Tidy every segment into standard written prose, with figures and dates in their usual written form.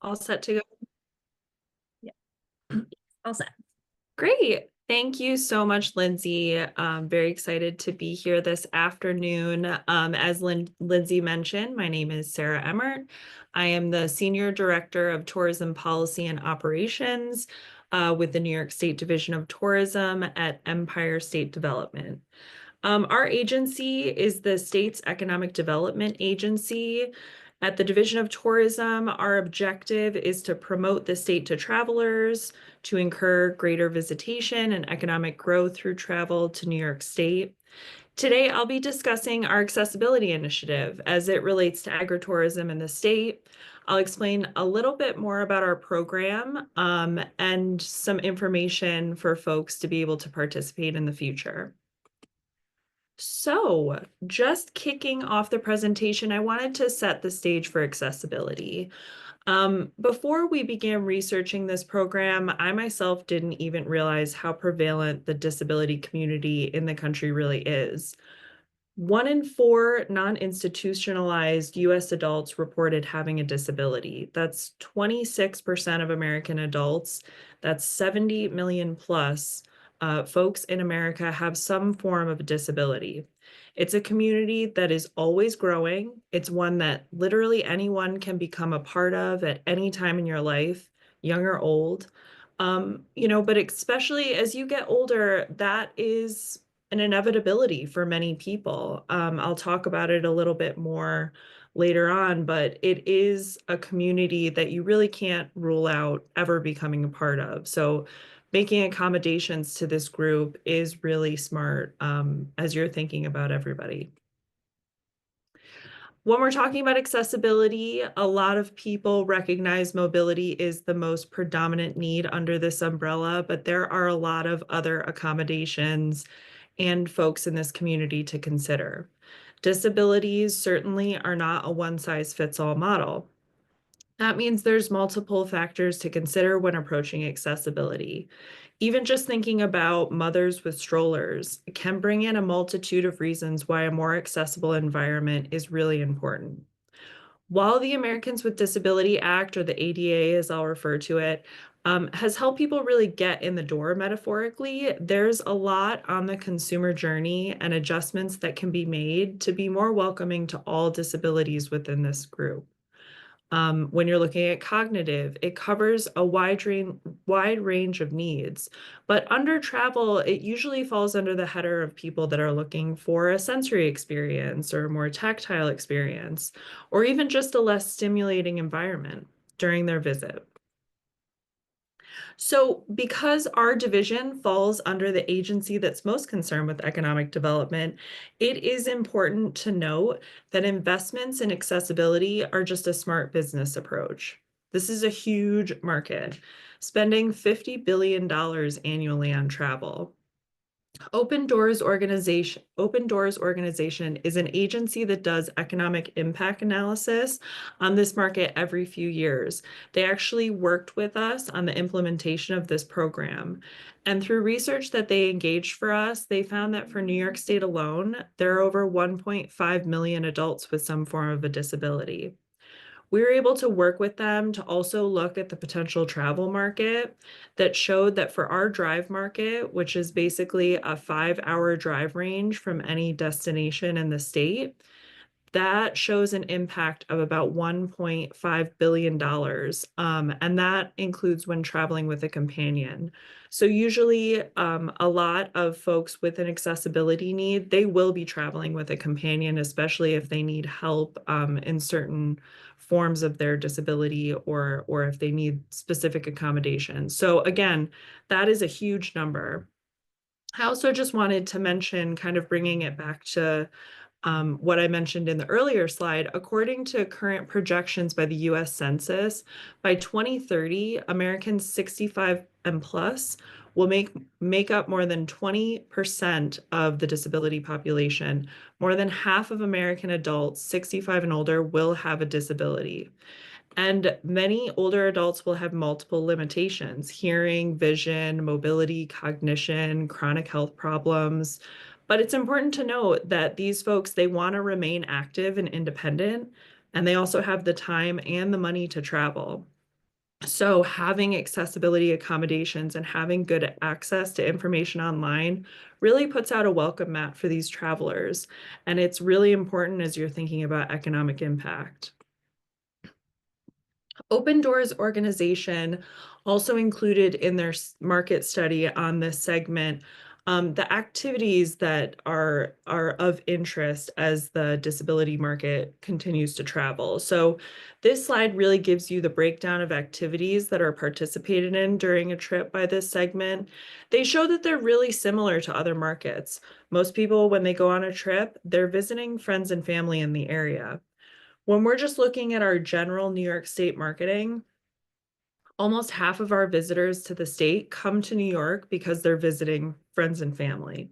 All set to go? Yeah. All set. Great. Thank you so much, Lindsay. Very excited to be here this afternoon. As Lindsay mentioned, my name is Sarah Emmert. I am the Senior Director of Tourism Policy and Operations with the New York State Division of Tourism at Empire State Development. Our agency is the state's economic development agency. At the Division of Tourism, our objective is to promote the state to travelers, to incur greater visitation and economic growth through travel to New York State. Today, I'll be discussing our accessibility initiative as it relates to agritourism in the state. I'll explain a little bit more about our program and some information for folks to be able to participate in the future. So, just kicking off the presentation, I wanted to set the stage for accessibility. Before we began researching this program, I myself didn't even realize how prevalent the disability community in the country really is. 1 in 4 non-institutionalized US adults reported having a disability. That's 26% of American adults. That's 70 million plus folks in America have some form of a disability. It's a community that is always growing. It's one that literally anyone can become a part of at any time in your life, young or old. But especially as you get older, that is an inevitability for many people. I'll talk about it a little bit more later on, but it is a community that you really can't rule out ever becoming a part of. So making accommodations to this group is really smart as you're thinking about everybody. When we're talking about accessibility, a lot of people recognize mobility is the most predominant need under this umbrella, but there are a lot of other accommodations and folks in this community to consider. Disabilities certainly are not a one-size-fits-all model. That means there's multiple factors to consider when approaching accessibility. Even just thinking about mothers with strollers can bring in a multitude of reasons why a more accessible environment is really important. While the Americans with Disability Act, or the ADA as I'll refer to it, has helped people really get in the door metaphorically, there's a lot on the consumer journey and adjustments that can be made to be more welcoming to all disabilities within this group. When you're looking at cognitive, it covers a wide range of needs. But under travel, it usually falls under the header of people that are looking for a sensory experience or a more tactile experience, or even just a less stimulating environment during their visit. So, because our division falls under the agency that's most concerned with economic development, it is important to note that investments in accessibility are just a smart business approach. This is a huge market, spending $50 billion annually on travel. Open Doors Organization is an agency that does economic impact analysis on this market every few years. They actually worked with us on the implementation of this program. And through research that they engaged for us, they found that for New York State alone, there are over 1.5 million adults with some form of a disability. We were able to work with them to also look at the potential travel market that showed that for our drive market, which is basically a 5-hour drive range from any destination in the state, that shows an impact of about $1.5 billion. And that includes when traveling with a companion. So usually a lot of folks with an accessibility need, they will be traveling with a companion, especially if they need help in certain forms of their disability or if they need specific accommodations. So again, that is a huge number. I also just wanted to mention, kind of bringing it back to what I mentioned in the earlier slide, according to current projections by the US Census, by 2030, Americans 65 and plus will make up more than 20% of the disability population. More than half of American adults 65 and older will have a disability. And many older adults will have multiple limitations: hearing, vision, mobility, cognition, chronic health problems. But it's important to note that these folks, they want to remain active and independent, and they also have the time and the money to travel. So having accessibility accommodations and having good access to information online really puts out a welcome mat for these travelers. And it's really important as you're thinking about economic impact. Open Doors organization also included in their market study on this segment the activities that are of interest as the disability market continues to travel. So this slide really gives you the breakdown of activities that are participated in during a trip by this segment. They show that they're really similar to other markets. Most people, when they go on a trip, they're visiting friends and family in the area. When we're just looking at our general New York State marketing, almost half of our visitors to the state come to New York because they're visiting friends and family.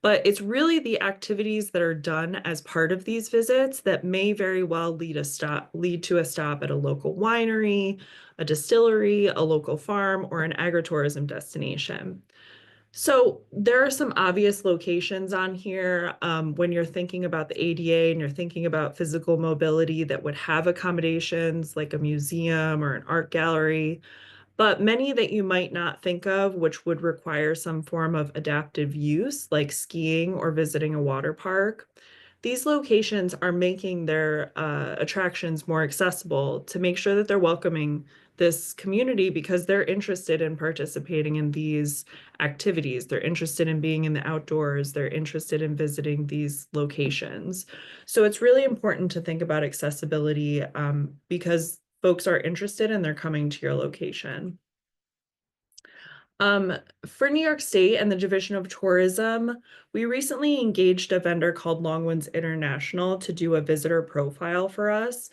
But it's really the activities that are done as part of these visits that may very well lead to a stop at a local winery, a distillery, a local farm, or an agritourism destination. So there are some obvious locations on here when you're thinking about the ADA and you're thinking about physical mobility that would have accommodations like a museum or an art gallery, but many that you might not think of, which would require some form of adaptive use, like skiing or visiting a water park. These locations are making their attractions more accessible to make sure that they're welcoming this community because they're interested in participating in these activities. They're interested in being in the outdoors. They're interested in visiting these locations. So it's really important to think about accessibility because folks are interested and they're coming to your location. For New York State and the Division of Tourism, we recently engaged a vendor called Longwinds International to do a visitor profile for us.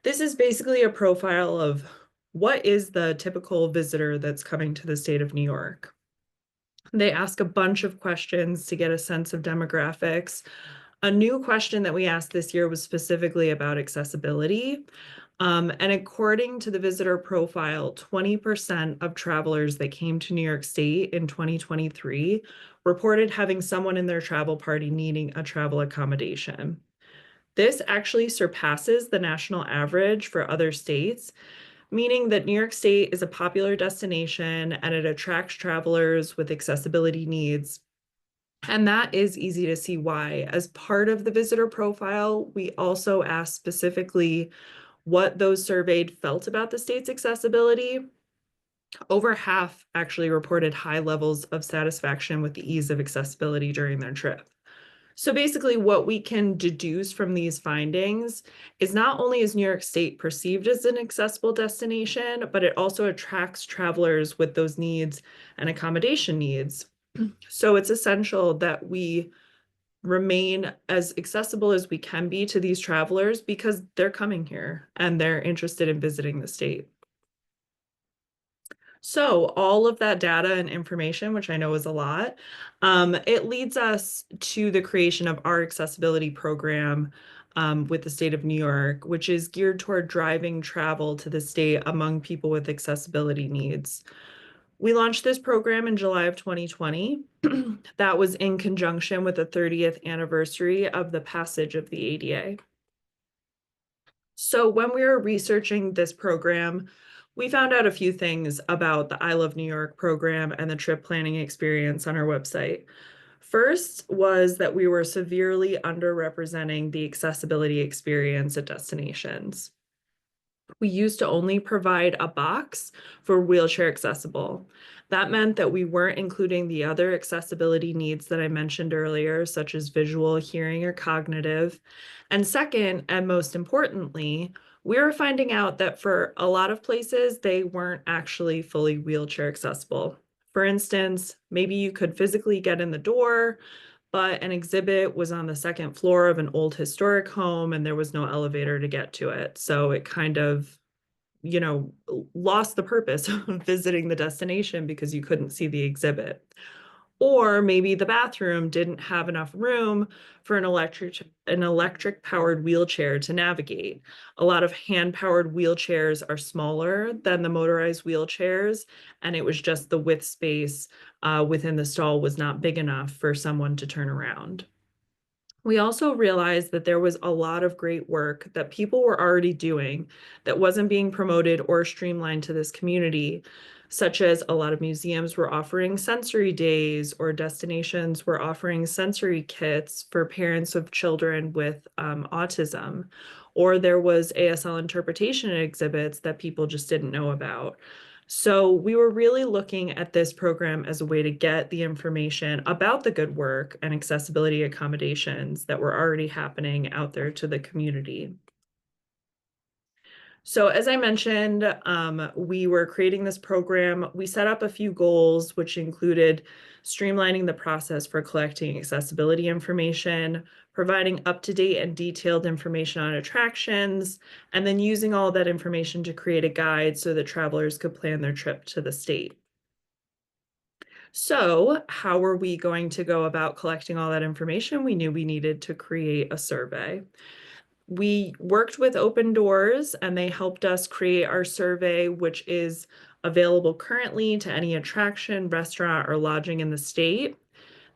This is basically a profile of what is the typical visitor that's coming to the state of New York. They ask a bunch of questions to get a sense of demographics. A new question that we asked this year was specifically about accessibility. And according to the visitor profile, 20% of travelers that came to New York State in 2023 reported having someone in their travel party needing a travel accommodation. This actually surpasses the national average for other states, meaning that New York State is a popular destination and it attracts travelers with accessibility needs. And that is easy to see why. As part of the visitor profile, we also asked specifically what those surveyed felt about the state's accessibility. Over half actually reported high levels of satisfaction with the ease of accessibility during their trip. So basically, what we can deduce from these findings is not only is New York State perceived as an accessible destination, but it also attracts travelers with those needs and accommodation needs. So it's essential that we remain as accessible as we can be to these travelers because they're coming here and they're interested in visiting the state. So all of that data and information, which I know is a lot, it leads us to the creation of our accessibility program with the state of New York, which is geared toward driving travel to the state among people with accessibility needs. We launched this program in July of 2020. That was in conjunction with the 30th anniversary of the passage of the ADA. So when we were researching this program, we found out a few things about the I Love New York program and the trip planning experience on our website. First was that we were severely underrepresenting the accessibility experience at destinations. We used to only provide a box for wheelchair accessible. That meant that we weren't including the other accessibility needs that I mentioned earlier, such as visual, hearing, or cognitive. And second, and most importantly, we were finding out that for a lot of places, they weren't actually fully wheelchair accessible. For instance, maybe you could physically get in the door, but an exhibit was on the second floor of an old historic home and there was no elevator to get to it. So it kind of, lost the purpose of visiting the destination because you couldn't see the exhibit. Or maybe the bathroom didn't have enough room for an electric powered wheelchair to navigate. A lot of hand powered wheelchairs are smaller than the motorized wheelchairs, and it was just the width space within the stall was not big enough for someone to turn around. We also realized that there was a lot of great work that people were already doing that wasn't being promoted or streamlined to this community, such as a lot of museums were offering sensory days or destinations were offering sensory kits for parents of children with autism, or there was ASL interpretation exhibits that people just didn't know about. So we were really looking at this program as a way to get the information about the good work and accessibility accommodations that were already happening out there to the community. So as I mentioned, we were creating this program. We set up a few goals, which included streamlining the process for collecting accessibility information, providing up-to-date and detailed information on attractions, and then using all that information to create a guide so that travelers could plan their trip to the state. So how were we going to go about collecting all that information? We knew we needed to create a survey. We worked with Open Doors and they helped us create our survey, which is available currently to any attraction, restaurant, or lodging in the state.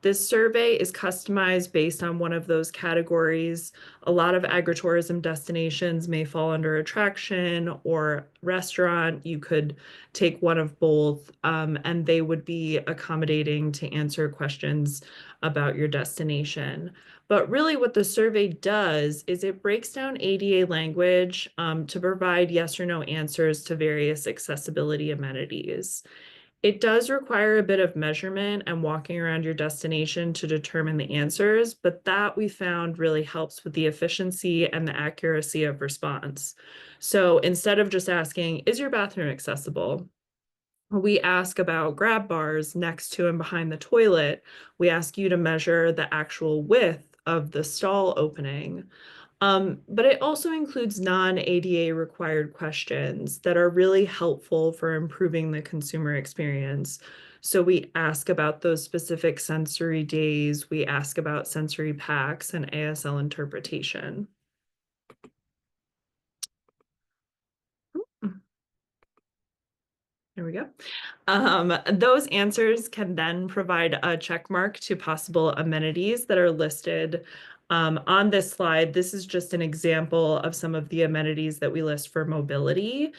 This survey is customized based on one of those categories. A lot of agritourism destinations may fall under attraction or restaurant. You could take one of both, and they would be accommodating to answer questions about your destination. But really, what the survey does is it breaks down ADA language to provide yes or no answers to various accessibility amenities. It does require a bit of measurement and walking around your destination to determine the answers, but that we found really helps with the efficiency and the accuracy of response. So instead of just asking, is your bathroom accessible? We ask about grab bars next to and behind the toilet. We ask you to measure the actual width of the stall opening. But it also includes non-ADA required questions that are really helpful for improving the consumer experience. So we ask about those specific sensory days, we ask about sensory packs and ASL interpretation. There we go. Those answers can then provide a check mark to possible amenities that are listed on this slide. This is just an example of some of the amenities that we list for mobility.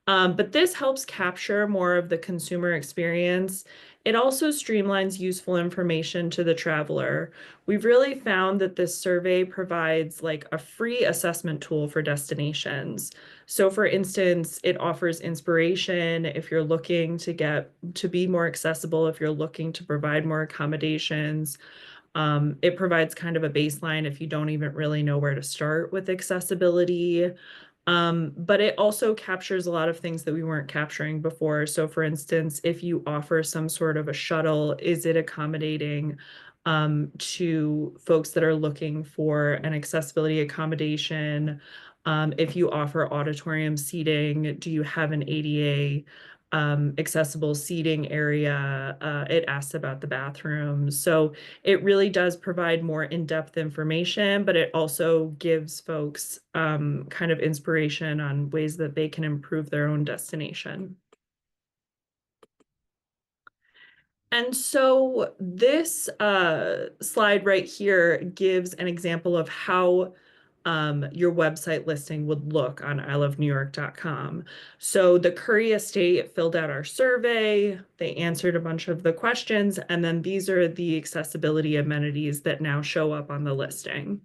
But this helps capture more of the consumer experience. It also streamlines useful information to the traveler. We've really found that this survey provides like a free assessment tool for destinations. So for instance, it offers inspiration if you're looking to get to be more accessible, if you're looking to provide more accommodations. It provides kind of a baseline if you don't even really know where to start with accessibility. But it also captures a lot of things that we weren't capturing before. So for instance, if you offer some sort of a shuttle, is it accommodating to folks that are looking for an accessibility accommodation? If you offer auditorium seating, do you have an ADA accessible seating area? It asks about the bathrooms. So it really does provide more in-depth information, but it also gives folks kind of inspiration on ways that they can improve their own destination. And so this slide right here gives an example of how your website listing would look on ilovenewyork.com. So the Curry Estate filled out our survey, they answered a bunch of the questions, and then these are the accessibility amenities that now show up on the listing.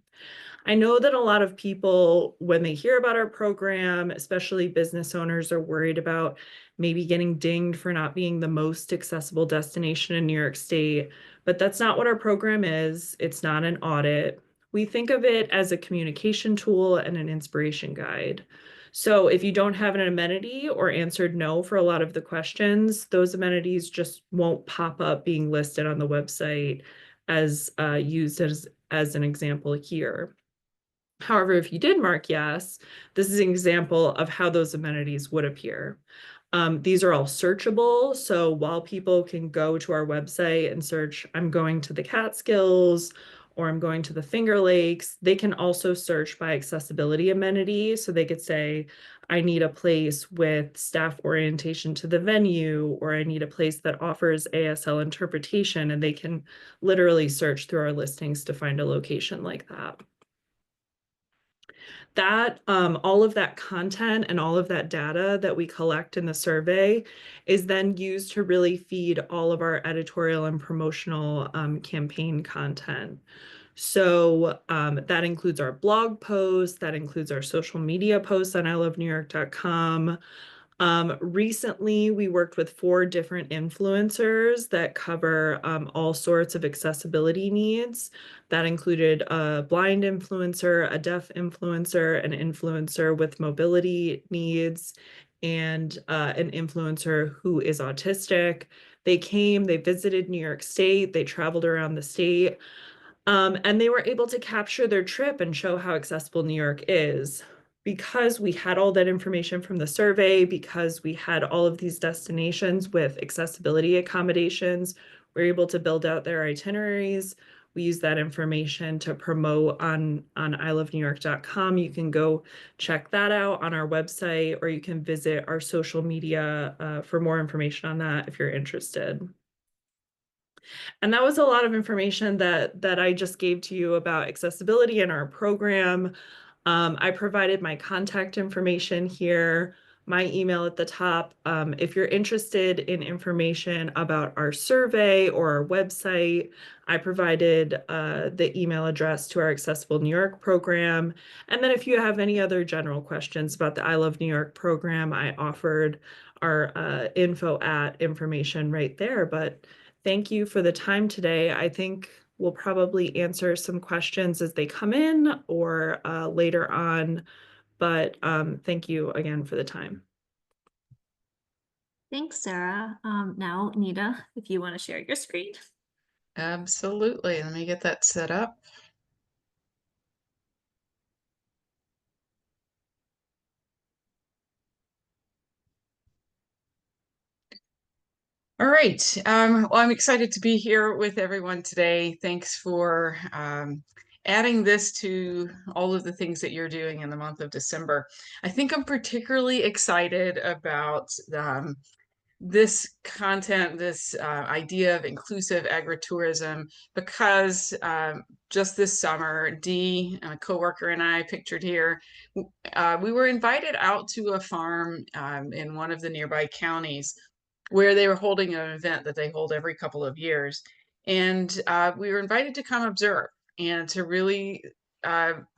I know that a lot of people, when they hear about our program, especially business owners, are worried about maybe getting dinged for not being the most accessible destination in New York State, but that's not what our program is. It's not an audit. We think of it as a communication tool and an inspiration guide. So if you don't have an amenity or answered no for a lot of the questions, those amenities just won't pop up being listed on the website as used as an example here. However, if you did mark yes, this is an example of how those amenities would appear. These are all searchable. So while people can go to our website and search, I'm going to the Catskills, or I'm going to the Finger Lakes, they can also search by accessibility amenity. So they could say, I need a place with staff orientation to the venue, or I need a place that offers ASL interpretation, and they can literally search through our listings to find a location like that. That all of that content and all of that data that we collect in the survey is then used to really feed all of our editorial and promotional campaign content. So that includes our blog posts, that includes our social media posts on ilovenewyork.com. Recently, we worked with 4 different influencers that cover all sorts of accessibility needs. That included a blind influencer, a deaf influencer, an influencer with mobility needs, and an influencer who is autistic. They came, they visited New York State, they traveled around the state, and they were able to capture their trip and show how accessible New York is. Because we had all that information from the survey, because we had all of these destinations with accessibility accommodations, we're able to build out their itineraries. We use that information to promote on ilovenewyork.com. You can go check that out on our website, or you can visit our social media for more information on that if you're interested. And that was a lot of information that I just gave to you about accessibility in our program. I provided my contact information here, my email at the top. If you're interested in information about our survey or our website, I provided the email address to our Accessible New York program. And then if you have any other general questions about the I Love New York program, I offered our info at information right there. But thank you for the time today. I think we'll probably answer some questions as they come in or later on, but thank you again for the time. Thanks, Sarah. Now, Nita, if you want to share your screen. Absolutely. Let me get that set up. All right. Well, I'm excited to be here with everyone today. Thanks for adding this to all of the things that you're doing in the month of December. I think I'm particularly excited about this content, this idea of inclusive agritourism, because just this summer, Dee, a coworker, and I, pictured here, we were invited out to a farm in one of the nearby counties where they were holding an event that they hold every couple of years. And we were invited to come observe and to really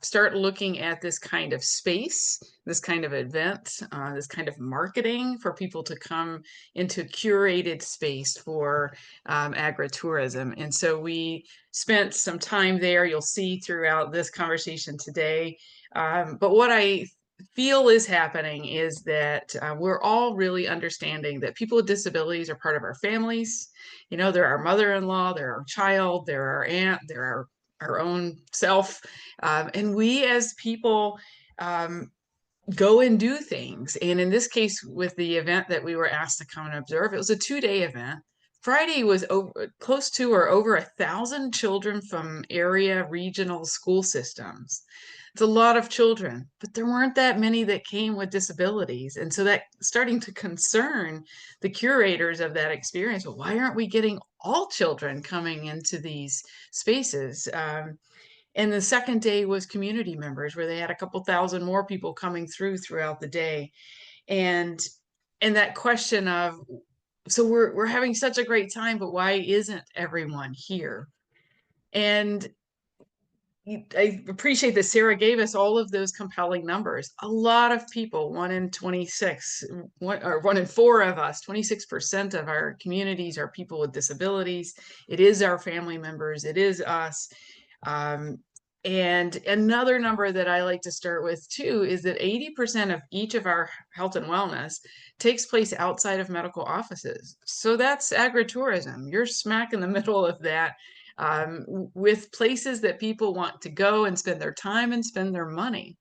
start looking at this kind of space, this kind of event, this kind of marketing for people to come into curated space for agritourism. And so we spent some time there. You'll see throughout this conversation today. But what I feel is happening is that we're all really understanding that people with disabilities are part of our families. You know, they're our mother-in-law, they're our child, they're our aunt, they're our own self. And we as people go and do things. And in this case, with the event that we were asked to come and observe, it was a 2-day event. Friday was close to or over 1,000 children from area regional school systems. It's a lot of children, but there weren't that many that came with disabilities. And so that starting to concern the curators of that experience. Well, why aren't we getting all children coming into these spaces? And the second day was community members, where they had a couple thousand more people coming throughout the day. And that question of, so we're having such a great time, but why isn't everyone here? And I appreciate that Sarah gave us all of those compelling numbers. A lot of people, 1 in 26, or 1 in 4 of us, 26% of our communities are people with disabilities. It is our family members. It is us. And another number that I like to start with too is that 80% of each of our health and wellness takes place outside of medical offices. So that's agritourism. You're smack in the middle of that, with places that people want to go and spend their time and spend their money.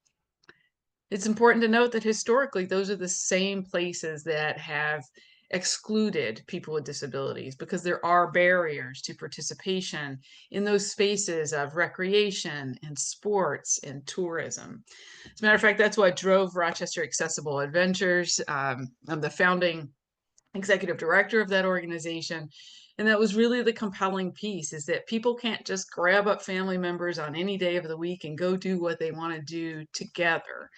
It's important to note that historically, those are the same places that have excluded people with disabilities, because there are barriers to participation in those spaces of recreation and sports and tourism. As a matter of fact, that's what drove Rochester Accessible Adventures. I'm the founding executive director of that organization. And that was really the compelling piece, is that people can't just grab up family members on any day of the week and go do what they want to do together.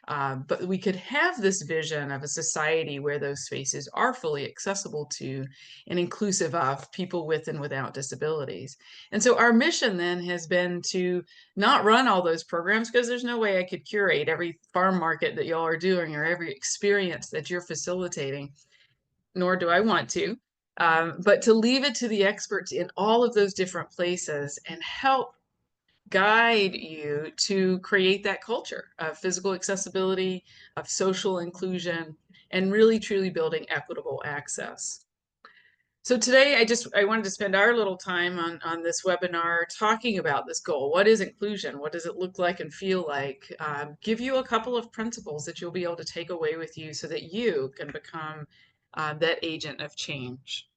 But we could have this vision of a society where those spaces are fully accessible to and inclusive of people with and without disabilities. And so our mission then has been to not run all those programs, because there's no way I could curate every farm market that y'all are doing or every experience that you're facilitating, nor do I want to. But to leave it to the experts in all of those different places and help guide you to create that culture of physical accessibility, of social inclusion, and really truly building equitable access. So today I wanted to spend our little time on this webinar talking about this goal. What is inclusion? What does it look like and feel like? Give you a couple of principles that you'll be able to take away with you so that you can become that agent of change.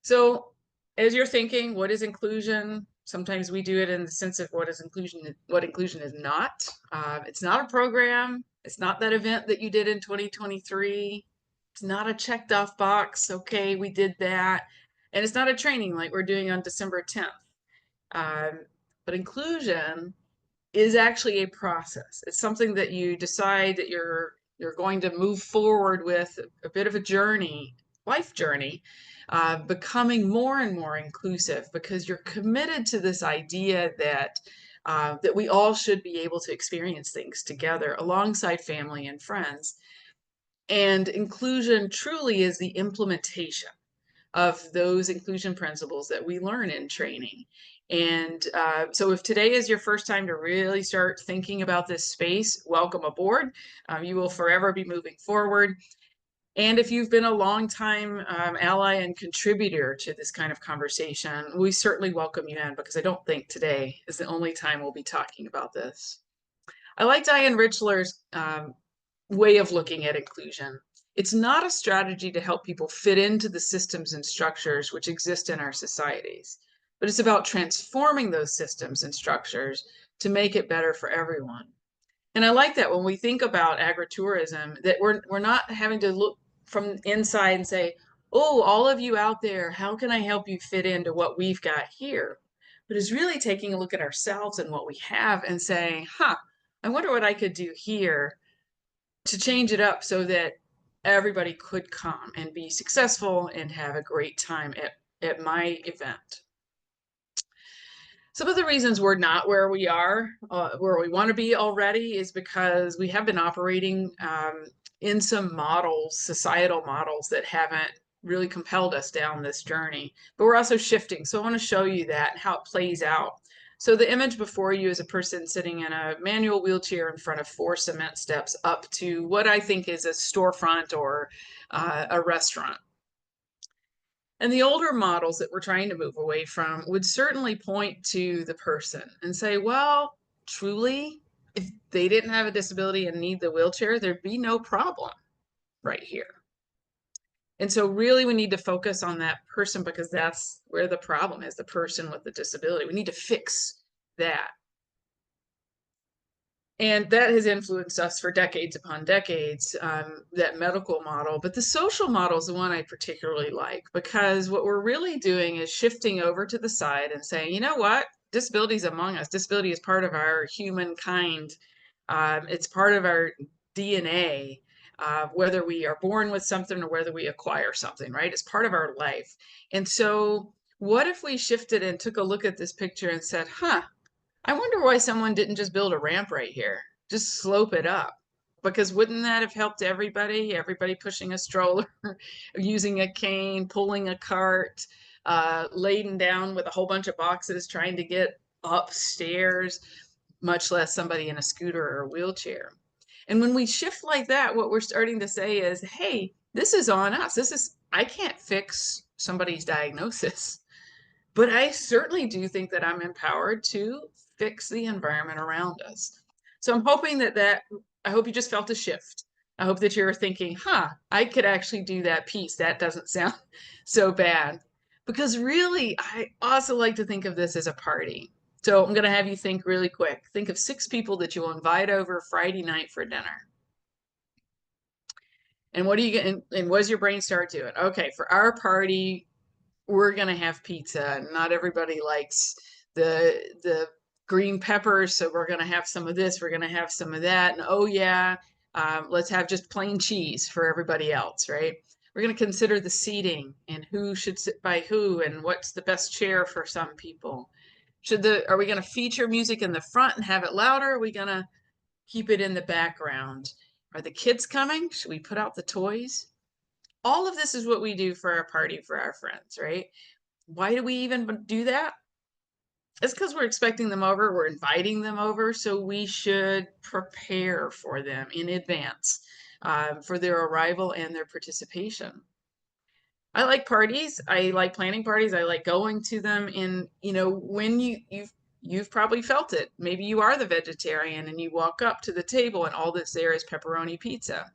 So as you're thinking, what is inclusion? Sometimes we do it in the sense of what inclusion is not. It's not a program. It's not that event that you did in 2023. It's not a checked off box. Okay, we did that. And it's not a training like we're doing on December 10th. But inclusion is actually a process. It's something that you decide that you're going to move forward with, a bit of a journey, life journey, becoming more and more inclusive, because you're committed to this idea that that we all should be able to experience things together alongside family and friends. And inclusion truly is the implementation of those inclusion principles that we learn in training. And so if today is your first time to really start thinking about this space, welcome aboard. You will forever be moving forward. And if you've been a long time ally and contributor to this kind of conversation, we certainly welcome you in, because I don't think today is the only time we'll be talking about this. I like Diane Richler's way of looking at inclusion. It's not a strategy to help people fit into the systems and structures which exist in our societies, but it's about transforming those systems and structures to make it better for everyone. And I like that when we think about agritourism, that we're not having to look from inside and say, oh, all of you out there, how can I help you fit into what we've got here? But it's really taking a look at ourselves and what we have and saying, I wonder what I could do here to change it up so that everybody could come and be successful and have a great time at my event. Some of the reasons we're not where we are, where we want to be already, is because we have been operating in some models, societal models, that haven't really compelled us down this journey. But we're also shifting. So I want to show you that and how it plays out. So the image before you is a person sitting in a manual wheelchair in front of 4 cement steps up to what I think is a storefront or a restaurant. And the older models that we're trying to move away from would certainly point to the person and say, well, truly, if they didn't have a disability and need the wheelchair, there'd be no problem right here. And so really we need to focus on that person, because that's where the problem is, the person with the disability. We need to fix that. And that has influenced us for decades upon decades, that medical model. But the social model is the one I particularly like, because what we're really doing is shifting over to the side and saying, you know what? Disability is among us. Disability is part of our humankind. It's part of our DNA, whether we are born with something or whether we acquire something, right? It's part of our life. And so what if we shifted and took a look at this picture and said, I wonder why someone didn't just build a ramp right here, just slope it up, because wouldn't that have helped everybody? Everybody pushing a stroller, using a cane, pulling a cart, laden down with a whole bunch of boxes trying to get upstairs, much less somebody in a scooter or a wheelchair. And when we shift like that, what we're starting to say is, hey, this is on us. I can't fix somebody's diagnosis, but I certainly do think that I'm empowered to fix the environment around us. So I'm hoping I hope you just felt a shift I hope that you're thinking, I could actually do that piece. That doesn't sound so bad. Because really, I also like to think of this as a party. So I'm going to have you think really quick. Think of 6 people that you'll invite over Friday night for dinner. And what do you get? And what does your brain start doing? Okay, for our party, we're going to have pizza. Not everybody likes the green peppers, so we're going to have some of this. We're going to have some of that. And oh yeah, let's have just plain cheese for everybody else, right? We're going to consider the seating and who should sit by who and what's the best chair for some people. Are we going to feature music in the front and have it louder? Are we going to keep it in the background? Are the kids coming? Should we put out the toys? All of this is what we do for our party for our friends, right? Why do we even do that? It's because we're expecting them over, we're inviting them over, so we should prepare for them in advance for their arrival and their participation. I like parties. I like planning parties. I like going to them. And when you've probably felt it. Maybe you are the vegetarian and you walk up to the table and all that's there is pepperoni pizza,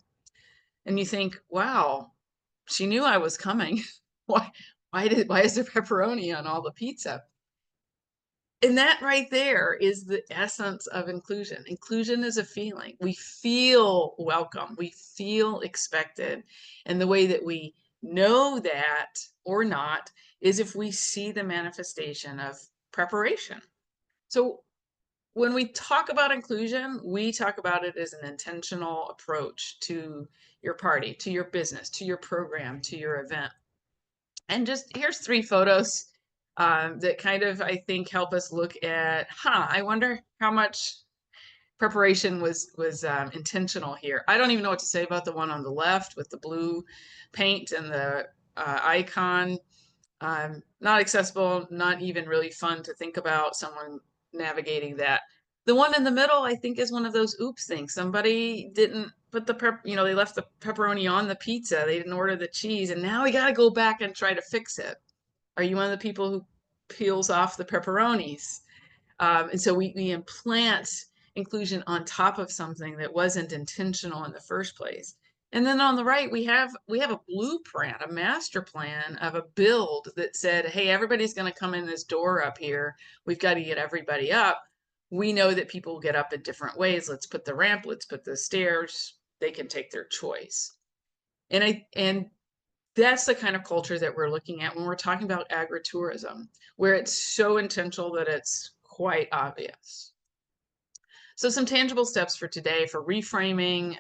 and you think, "Wow, she knew I was coming. Why? Why is there pepperoni on all the pizza?" And that right there is the essence of inclusion. Inclusion is a feeling. We feel welcome. We feel expected. And the way that we know that or not is if we see the manifestation of preparation. So when we talk about inclusion, we talk about it as an intentional approach to your party, to your business, to your program, to your event. And just here's 3 photos that kind of, I think, help us look at, I wonder how much preparation was intentional here. I don't even know what to say about the one on the left with the blue paint and the icon. Not accessible, not even really fun to think about someone navigating that. The one in the middle, I think, is one of those oops things. Somebody didn't put they left the pepperoni on the pizza. They didn't order the cheese, and now we got to go back and try to fix it. Are you one of the people who peels off the pepperonis? And so we implant inclusion on top of something that wasn't intentional in the first place. And then on the right, we have a blueprint, a master plan of a build that said, hey, everybody's going to come in this door up here. We've got to get everybody up. We know that people get up in different ways. Let's put the ramp, let's put the stairs. They can take their choice. And that's the kind of culture that we're looking at when we're talking about agritourism, where it's so intentional that it's quite obvious. So some tangible steps for today for reframing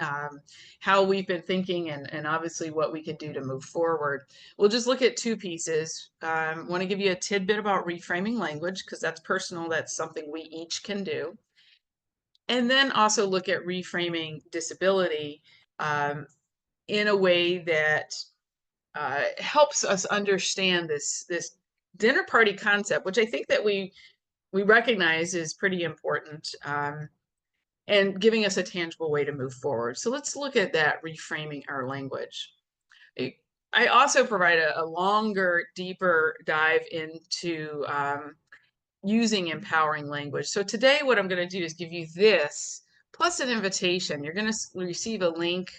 how we've been thinking and obviously what we can do to move forward. We'll just look at 2 pieces. Want to give you a tidbit about reframing language because that's personal. That's something we each can do. And then also look at reframing disability in a way that helps us understand this dinner party concept, which I think that we recognize is pretty important, and giving us a tangible way to move forward. So let's look at that, reframing our language. I also provide a longer, deeper dive into using empowering language. So today what I'm going to do is give you this plus an invitation. You're going to receive a link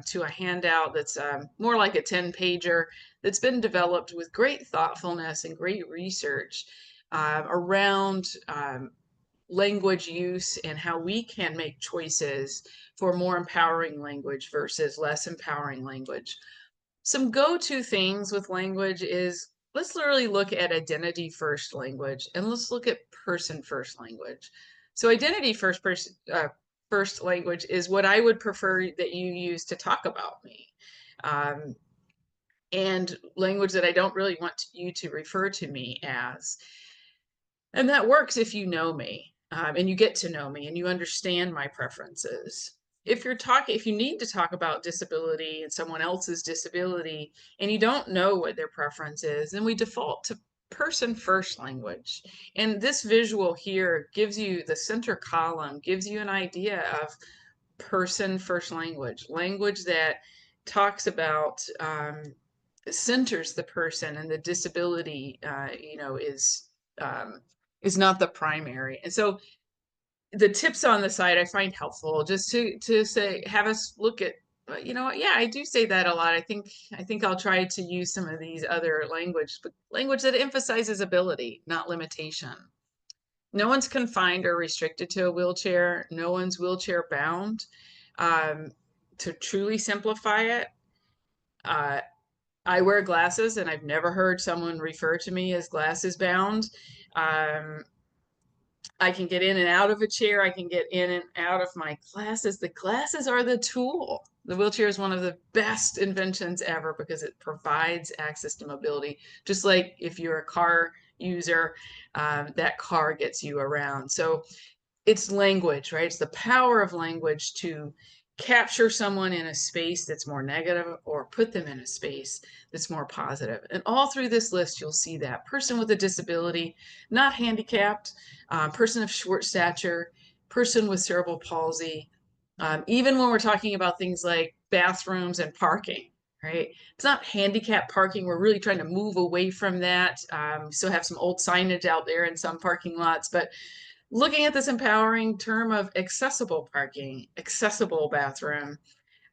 to a handout that's more like a 10-pager that's been developed with great thoughtfulness and great research around language use and how we can make choices for more empowering language versus less empowering language. Some go-to things with language is let's literally look at identity first language and let's look at person first language. So identity first language is what I would prefer that you use to talk about me. And language that I don't really want you to refer to me as. And that works if you know me and you get to know me and you understand my preferences. If you need to talk about disability and someone else's disability and you don't know what their preference is, then we default to person first language. And this visual here gives you the center column, gives you an idea of person first language that talks about centers the person and the disability is not the primary. And so the tips on the side I find helpful just to say, have us look at You know what? Yeah, I do say that a lot. I think I'll try to use some of these other language, but language that emphasizes ability, not limitation. No one's confined or restricted to a wheelchair. No one's wheelchair bound. Um, to truly simplify it, uh, I wear glasses, and I've never heard someone refer to me as glasses bound. Um, I can get in and out of a chair. I can get in and out of my glasses. The glasses are the tool. The wheelchair is one of the best inventions ever because it provides access to mobility. Just like if you're a car user, that car gets you around. So it's language, right? It's the power of language to capture someone in a space that's more negative or put them in a space that's more positive. And all through this list, you'll see that person with a disability, not handicapped, person of short stature, person with cerebral palsy, even when we're talking about things like bathrooms and parking, right? It's not handicap parking. We're really trying to move away from that. We still have some old signage out there in some parking lots, but looking at this empowering term of accessible parking, accessible bathroom,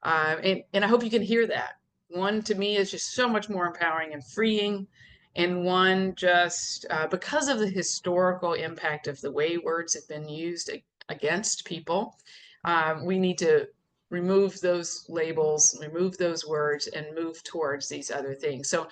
and I hope you can hear that. One to me is just so much more empowering and freeing, and one just because of the historical impact of the way words have been used against people, we need to remove those labels, remove those words, and move towards these other things. So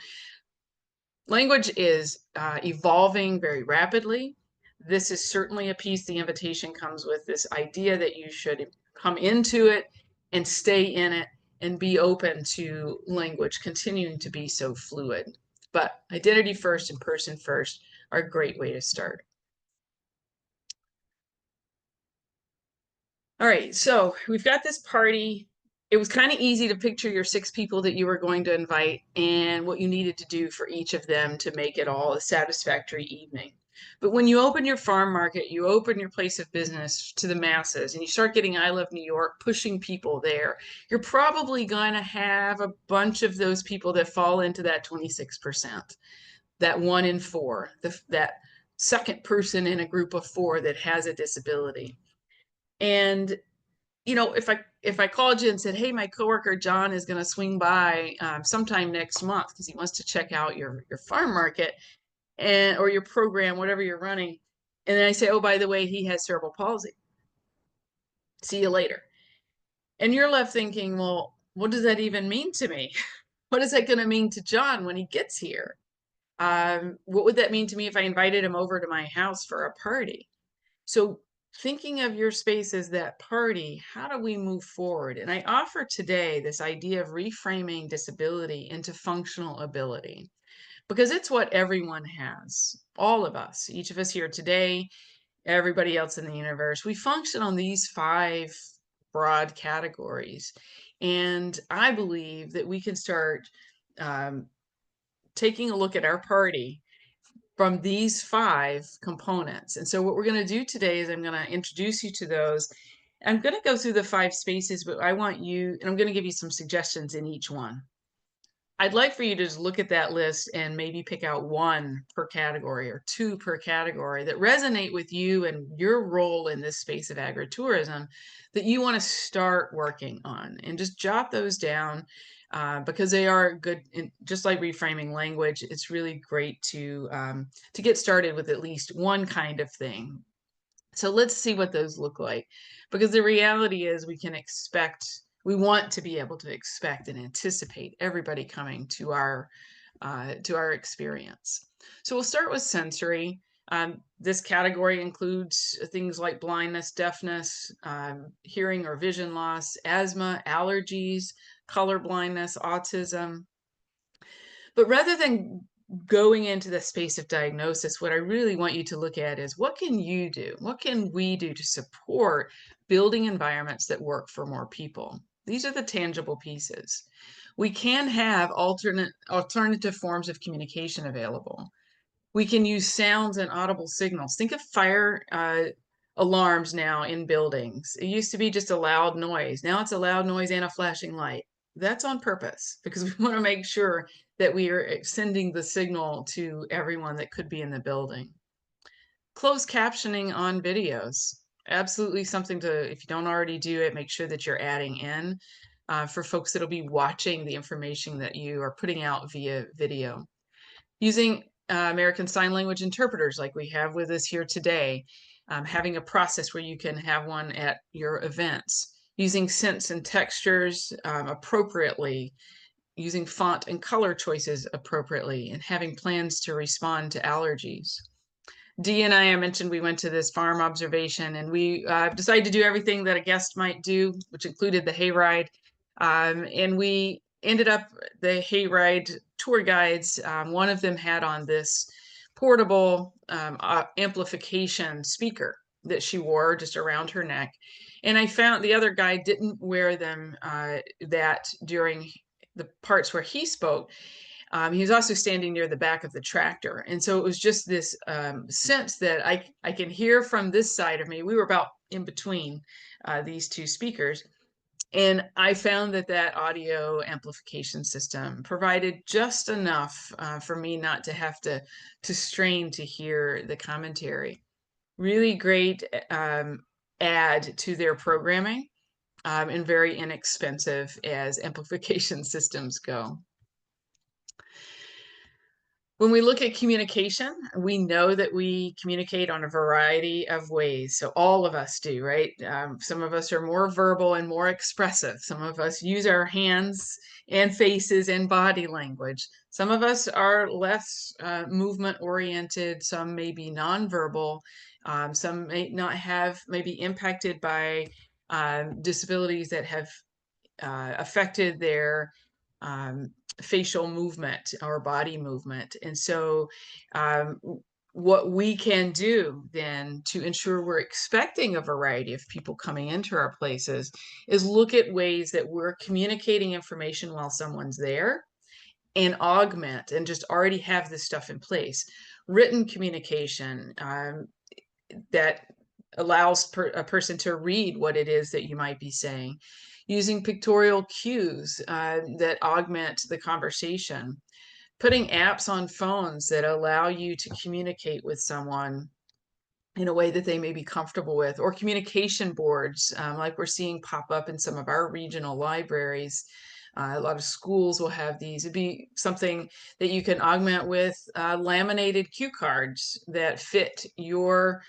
language is evolving very rapidly. This is certainly a piece. The invitation comes with this idea that you should come into it and stay in it and be open to language continuing to be so fluid. But identity first and person first are a great way to start. All right, so we've got this party. It was kind of easy to picture your 6 people that you were going to invite and what you needed to do for each of them to make it all a satisfactory evening. But when you open your farm market, you open your place of business to the masses, and you start getting I Love New York pushing people there, you're probably going to have a bunch of those people that fall into that 26%, that 1 in 4, that second person in a group of 4 that has a disability. And you know, if I called you and said, "Hey, my coworker John is going to swing by sometime next month because he wants to check out your farm market and or your program, whatever you're running," and then I say, "Oh, by the way, he has cerebral palsy. See you later," and you're left thinking, "Well, what does that even mean to me? What is that going to mean to John when he gets here? What would that mean to me if I invited him over to my house for a party?" So thinking of your space as that party, how do we move forward? And I offer today this idea of reframing disability into functional ability, because it's what everyone has, all of us, each of us here today, everybody else in the universe. We function on these 5 broad categories. And I believe that we can start um, taking a look at our party from these 5 components. And so what we're going to do today is I'm going to introduce you to those. I'm going to go through the 5 spaces, but I want you, and I'm going to give you some suggestions in each one. I'd like for you to just look at that list and maybe pick out 1 per category or 2 per category that resonate with you and your role in this space of agritourism that you want to start working on, and just jot those down because they are good. Just like reframing language, it's really great to get started with at least 1 kind of thing. So let's see what those look like, because the reality is we want to be able to expect and anticipate everybody coming to our experience. So we'll start with sensory. This category includes things like blindness, deafness, hearing or vision loss, asthma, allergies, color blindness, autism. But rather than going into the space of diagnosis, what I really want you to look at is, what can you do? What can we do to support building environments that work for more people? These are the tangible pieces. We can have alternative forms of communication available. We can use sounds and audible signals. Think of fire alarms now in buildings. It used to be just a loud noise. Now it's a loud noise and a flashing light. That's on purpose because we want to make sure that we are sending the signal to everyone that could be in the building. Closed captioning on videos. Absolutely something to, if you don't already do it, make sure that you're adding in. for folks that'll be watching the information that you are putting out via video. Using American Sign Language interpreters like we have with us here today, having a process where you can have one at your events, using scents and textures appropriately, using font and color choices appropriately, and having plans to respond to allergies. Dee and I mentioned we went to this farm observation, and we decided to do everything that a guest might do, which included the hayride. And we ended up, the hayride tour guides, one of them had on this portable amplification speaker that she wore just around her neck. And I found the other guy didn't wear them that during the parts where he spoke. He was also standing near the back of the tractor. And so it was just this sense that I can hear from this side of me. We were about in between these two speakers. And I found that that audio amplification system provided just enough for me not to have to strain to hear the commentary. Really great add to their programming and very inexpensive as amplification systems go. When we look at communication, we know that we communicate on a variety of ways. So all of us do, right? Some of us are more verbal and more expressive. Some of us use our hands and faces and body language. Some of us are less movement oriented. Some may be nonverbal. Some may not have, may be impacted by disabilities that have affected their facial movement or body movement. And so what we can do then to ensure we're expecting a variety of people coming into our places is look at ways that we're communicating information while someone's there, and augment and just already have this stuff in place. Written communication that allows a person to read what it is that you might be saying, using pictorial cues that augment the conversation, putting apps on phones that allow you to communicate with someone in a way that they may be comfortable with, or communication boards like we're seeing pop up in some of our regional libraries. A lot of schools will have these. It'd be something that you can augment with laminated cue cards that fit your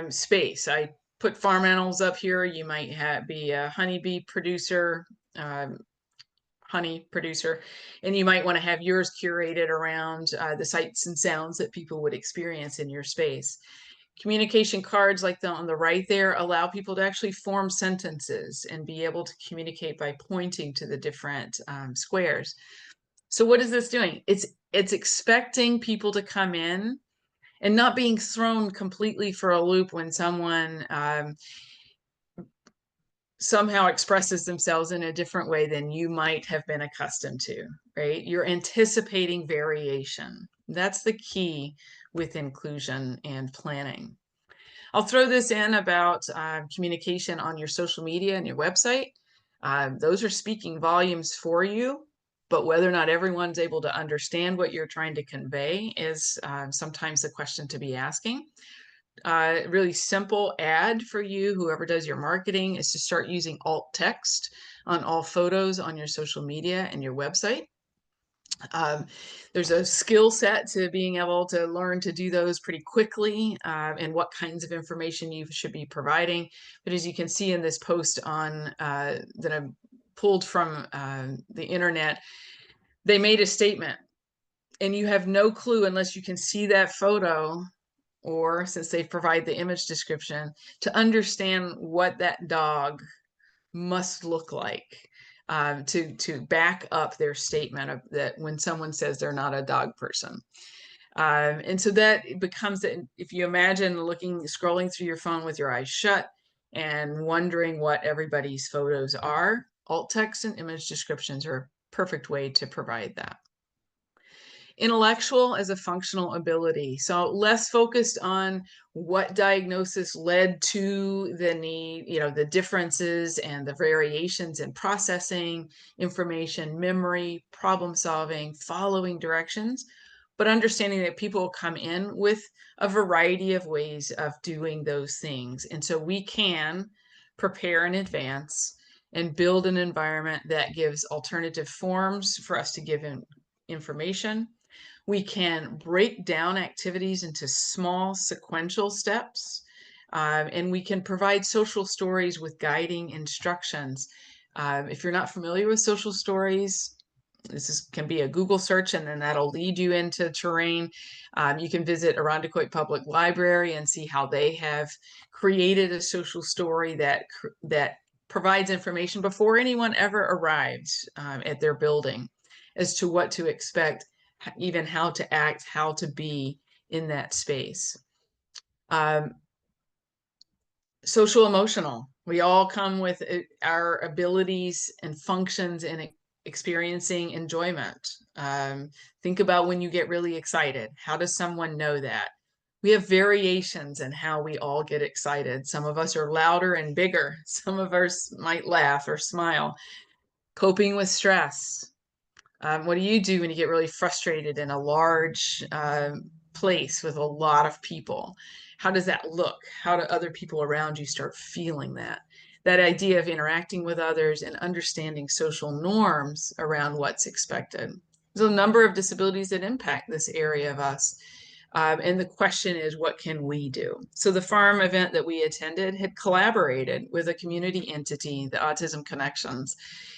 space. I put farm animals up here. You might be a honeybee producer, honey producer, and you might want to have yours curated around the sights and sounds that people would experience in your space. Communication cards like on the right there allow people to actually form sentences and be able to communicate by pointing to the different squares. So what is this doing? It's expecting people to come in and not being thrown completely for a loop when someone somehow expresses themselves in a different way than you might have been accustomed to, right? You're anticipating variation. That's the key with inclusion and planning. I'll throw this in about communication on your social media and your website. Those are speaking volumes for you, but whether or not everyone's able to understand what you're trying to convey is sometimes the question to be asking. Really simple ad for you, whoever does your marketing, is to start using alt text on all photos on your social media and your website. There's a skill set to being able to learn to do those pretty quickly and what kinds of information you should be providing. But as you can see in this post on that I pulled from the internet, they made a statement and you have no clue unless you can see that photo, or since they provide the image description, to understand what that dog must look like to back up their statement of that when someone says they're not a dog person. And so that becomes, if you imagine scrolling through your phone with your eyes shut and wondering what everybody's photos are, alt text and image descriptions are a perfect way to provide that. Intellectual as a functional ability. So less focused on what diagnosis led to the need, the differences and the variations in processing information, memory, problem solving, following directions, but understanding that people come in with a variety of ways of doing those things. And so we can prepare in advance and build an environment that gives alternative forms for us to give information. We can break down activities into small sequential steps, and we can provide social stories with guiding instructions. If you're not familiar with social stories, can be a Google search, and then that'll lead you into terrain. You can visit Irondequoit Public Library and see how they have created a social story that provides information before anyone ever arrives at their building as to what to expect, even how to act, how to be in that space. Social emotional. We all come with our abilities and functions in experiencing enjoyment. Think about when you get really excited. How does someone know that? We have variations in how we all get excited. Some of us are louder and bigger. Some of us might laugh or smile. Coping with stress. What do you do when you get really frustrated in a large place with a lot of people? How does that look? How do other people around you start feeling that? That idea of interacting with others and understanding social norms around what's expected. There's a number of disabilities that impact this area of us. And the question is, what can we do? So the farm event that we attended had collaborated with a community entity, the Autism Connections,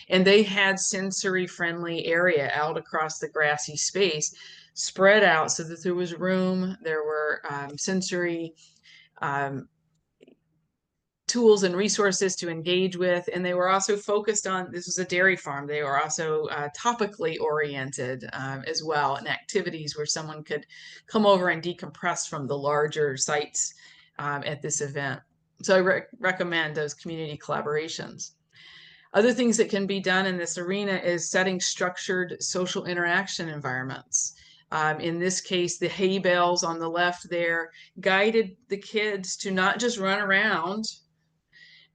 and they had sensory friendly area out across the grassy space, spread out so that there was room. There were sensory tools and resources to engage with, and they were also focused on, this was a dairy farm, they were also topically oriented as well, and activities where someone could come over and decompress from the larger sites at this event. So I recommend those community collaborations. Other things that can be done in this arena is setting structured social interaction environments. In this case, the hay bales on the left there guided the kids to not just run around,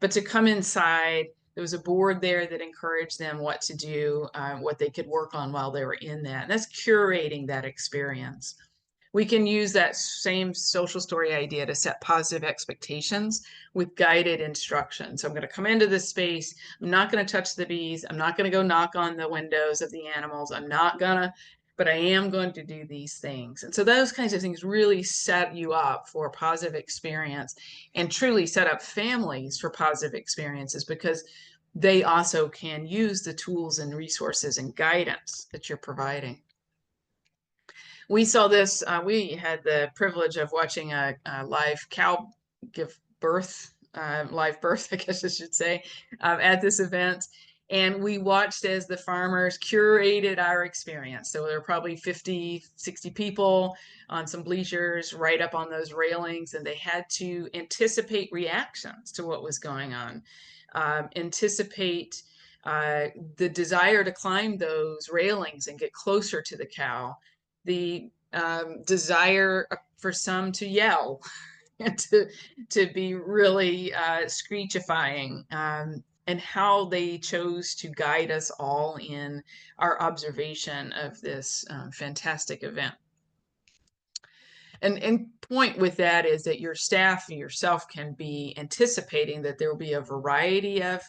but to come inside. There was a board there that encouraged them what to do, what they could work on while they were in that. And that's curating that experience. We can use that same social story idea to set positive expectations with guided instruction. So I'm going to come into this space. I'm not going to touch the bees. I'm not going to go knock on the windows of the animals. I'm not going to, but I am going to do these things. And so those kinds of things really set you up for a positive experience and truly set up families for positive experiences, because they also can use the tools and resources and guidance that you're providing. We saw this, we had the privilege of watching a live cow give birth, live birth, I guess I should say, at this event. And we watched as the farmers curated our experience. So there were probably 50, 60 people on some bleachers right up on those railings, and they had to anticipate reactions to what was going on, anticipate the desire to climb those railings and get closer to the cow, the desire for some to yell and to be really screechifying, and how they chose to guide us all in our observation of this fantastic event. And point with that is that your staff and yourself can be anticipating that there will be a variety of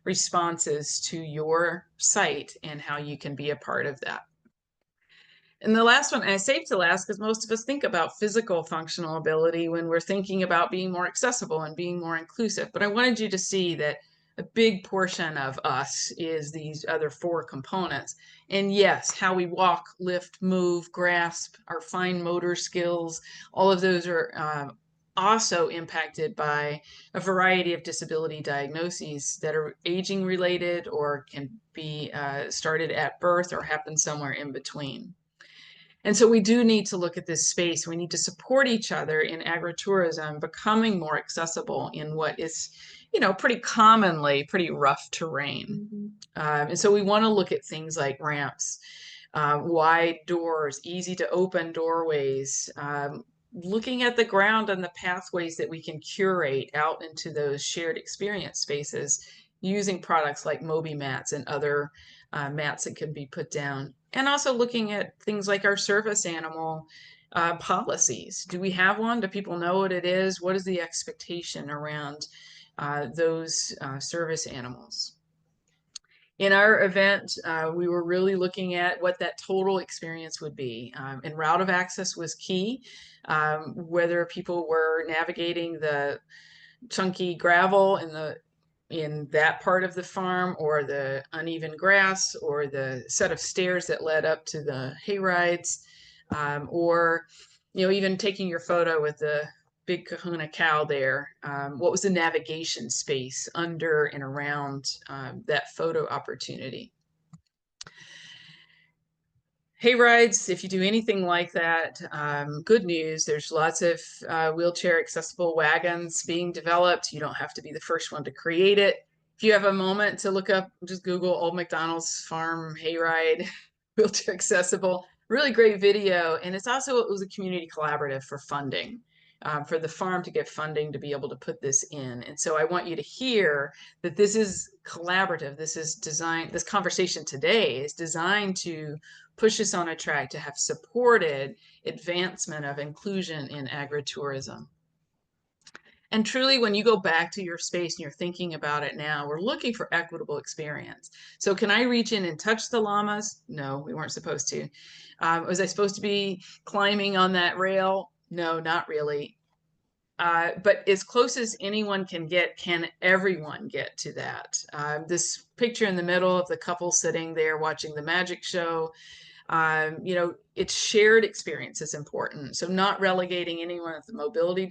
responses to your site and how you can be a part of that. And the last one, and I saved to last because most of us think about physical functional ability when we're thinking about being more accessible and being more inclusive. But I wanted you to see that a big portion of us is these other 4 components. And yes, how we walk, lift, move, grasp, our fine motor skills, all of those are also impacted by a variety of disability diagnoses that are aging related or can be started at birth or happen somewhere in between. And so we do need to look at this space. We need to support each other in agritourism becoming more accessible in what is, you know, pretty commonly pretty rough terrain. And so we want to look at things like ramps, wide doors, easy to open doorways, looking at the ground and the pathways that we can curate out into those shared experience spaces using products like Moby mats and other mats that can be put down. And also looking at things like our service animal policies. Do we have one? Do people know what it is? What is the expectation around those service animals? In our event, we were really looking at what that total experience would be. And route of access was key. Whether people were navigating the chunky gravel in that part of the farm, or the uneven grass, or the set of stairs that led up to the hay rides, or even taking your photo with the big kahuna cow there. What was the navigation space under and around that photo opportunity? Hay rides, if you do anything like that, good news, there's lots of wheelchair accessible wagons being developed. You don't have to be the first one to create it. If you have a moment to look up, just Google Old McDonald's Farm Hayride wheelchair accessible. Really great video. And it was a community collaborative for funding, for the farm to get funding to be able to put this in. And so I want you to hear that this is collaborative. This is designed, this conversation today is designed to push us on a track to have supported advancement of inclusion in agritourism. And truly, when you go back to your space and you're thinking about it now, we're looking for equitable experience. So can I reach in and touch the llamas? No, we weren't supposed to. Was I supposed to be climbing on that rail? No, not really. But as close as anyone can get, can everyone get to that? This picture in the middle of the couple sitting there watching the magic show, it's shared experience is important. So not relegating anyone with the mobility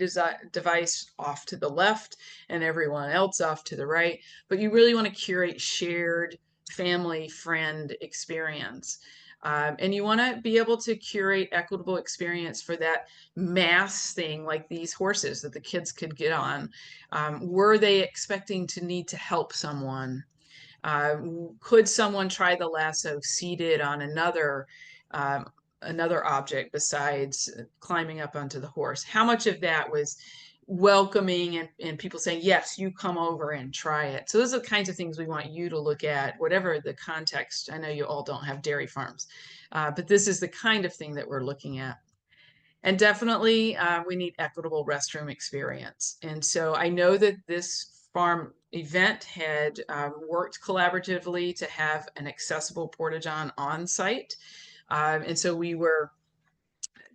device off to the left and everyone else off to the right, but you really want to curate shared family friend experience. And you want to be able to curate equitable experience for that mass thing, like these horses that the kids could get on. Were they expecting to need to help someone? Could someone try the lasso seated on another object besides climbing up onto the horse? How much of that was welcoming and people saying, yes, you come over and try it? So those are the kinds of things we want you to look at, whatever the context. I know you all don't have dairy farms, but this is the kind of thing that we're looking at. And definitely we need equitable restroom experience. And so I know that this farm event had worked collaboratively to have an accessible porta-john on site. And so we were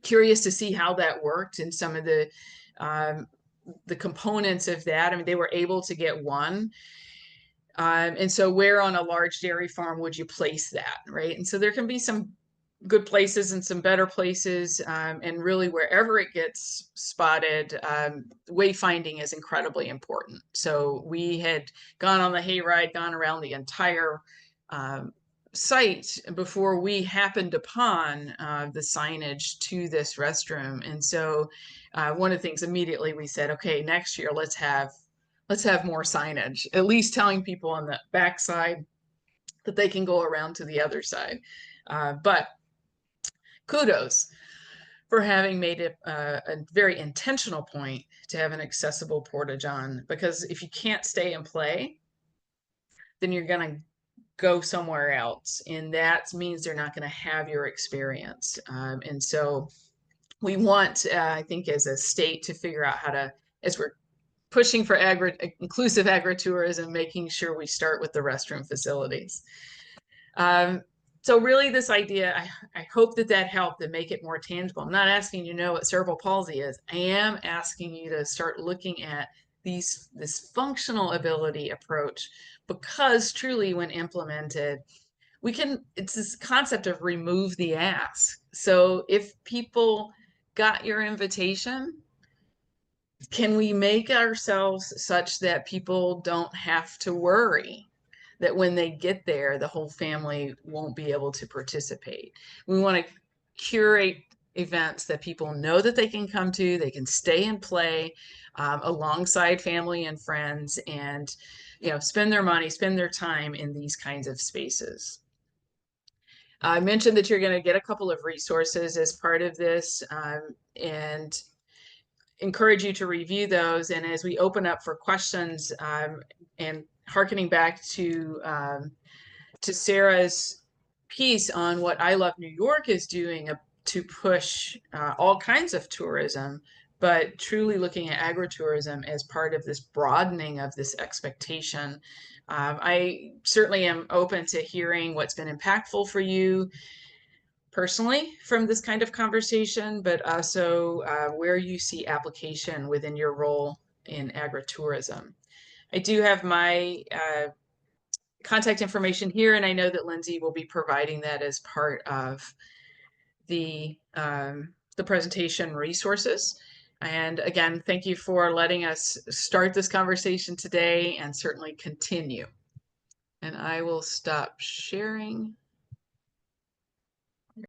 curious to see how that worked and some of the components of that. I mean, they were able to get one. And so where on a large dairy farm would you place that, right? And so there can be some good places and some better places, and really wherever it gets spotted, wayfinding is incredibly important. So we had gone on the hayride, gone around the entire site before we happened upon the signage to this restroom. And so one of the things immediately we said, okay, next year let's have more signage, at least telling people on the backside that they can go around to the other side. But kudos for having made it a very intentional point to have an accessible porta-john, because if you can't stay and play, then you're going to go somewhere else, and that means they're not going to have your experience. And so we want, I think, as a state to figure out how to, as we're pushing for inclusive agritourism, making sure we start with the restroom facilities. So really this idea, I hope that helped to make it more tangible. I'm not asking you to know what cerebral palsy is. I am asking you to start looking at this functional ability approach, because truly when implemented, it's this concept of remove the ask. So if people got your invitation, can we make ourselves such that people don't have to worry that when they get there, the whole family won't be able to participate? We want to curate events that people know that they can come to, they can stay and play alongside family and friends, and spend their money, spend their time in these kinds of spaces. I mentioned that you're going to get a couple of resources as part of this, and encourage you to review those. And as we open up for questions, and hearkening back to Sarah's piece on what I Love New York is doing to push all kinds of tourism, but truly looking at agritourism as part of this broadening of this expectation I certainly am open to hearing what's been impactful for you personally from this kind of conversation, but also where you see application within your role in agritourism. I do have my contact information here, and I know that Lindsay will be providing that as part of the presentation resources. And again, thank you for letting us start this conversation today and certainly continue. And I will stop sharing.